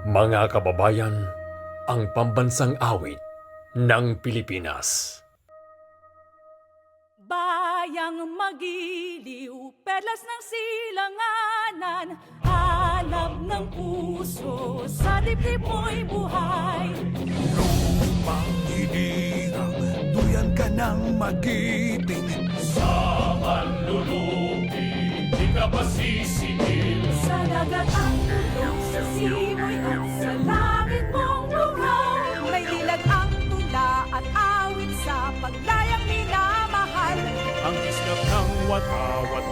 Mga kababayan, ang pambansang awit ng Pilipinas. Bayang magiliw, perlas ng silanganan, hanap ng puso, sa dibdib mo'y buhay. Lupang hinirang, duyan ka ng magiting. Sa manlulupi, di ka pa sisingil. Sa dagat ang tulong, sa simoy at sa langit mong lugaw. May dilag ang tula at awit sa paglayang minamahal. Ang islap ng watawat